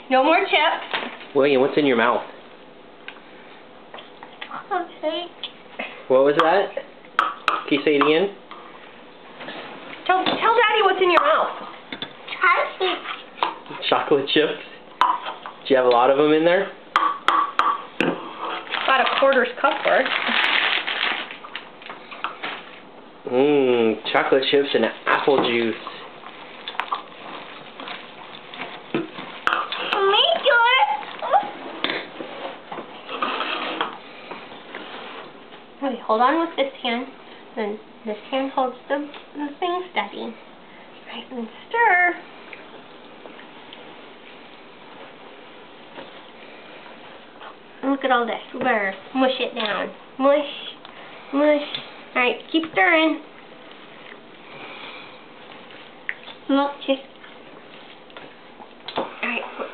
No more chips. William, what's in your mouth? Okay. What was that? Can you say it again? Tell Daddy what's in your mouth. Chocolate chips? Do you have a lot of them in there? About a quarter's cup worth. Chocolate chips and apple juice. Okay, hold on with this hand. Then this hand holds the thing steady. Right, and stir. Look at all this. We better mush it down. Mush, mush. Alright, keep stirring. Alright,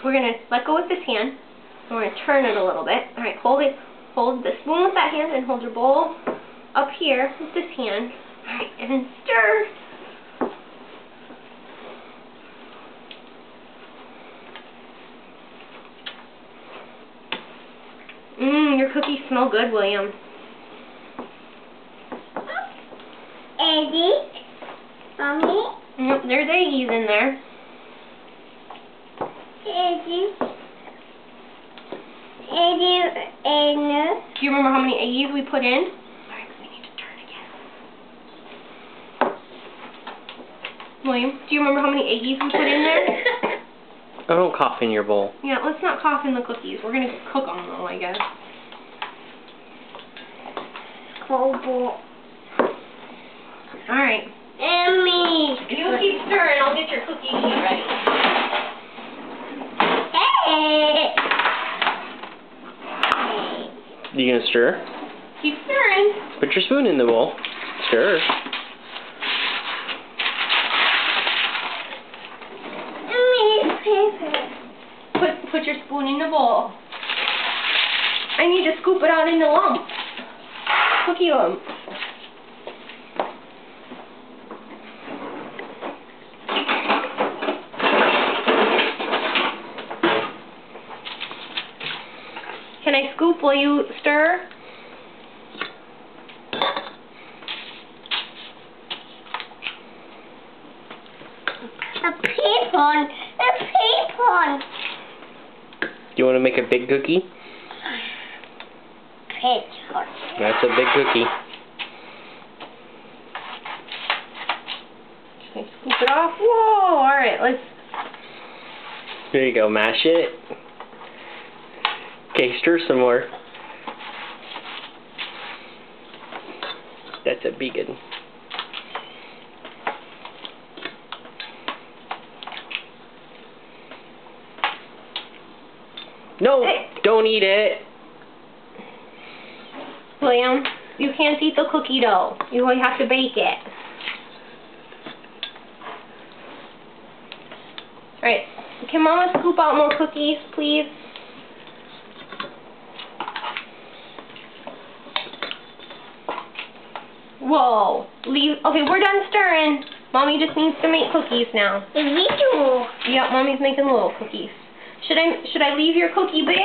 we're going to let go with this hand. We're going to turn it a little bit. Alright, hold it. Hold the spoon with that hand and hold your bowl up here with this hand. Alright, and stir. Your cookies smell good, William. Eggie? Mommy? Yep, there's eggies in there. Eggie? Eggie and... Do you remember how many eggies we put in? Alright, we need to turn again. William, do you remember how many eggies we put in there? Oh, don't cough in your bowl. Yeah, let's not cough in the cookies. We're going to cook them though, I guess. Cold bowl. Alright. Emmy! You keep stirring, I'll get your cookie sheet ready. Hey! You gonna stir? Keep stirring. Put your spoon in the bowl. Stir. Put your spoon in the bowl. I need to scoop it out into lumps. Cookie lumps. Can I scoop while you stir? A peapon! A peapon! Do you want to make a big cookie? Peapon. That's a big cookie. Okay, scoop it off. Whoa! Alright, let's... There you go, mash it. Okay, stir some more. That's a vegan. No, Hey. Don't eat it. William, you can't eat the cookie dough. You have to bake it. Alright, can Mama scoop out more cookies, please? Whoa. Okay, we're done stirring. Mommy just needs to make cookies now. Me too. Yep, Mommy's making little cookies. Should I leave your cookie big?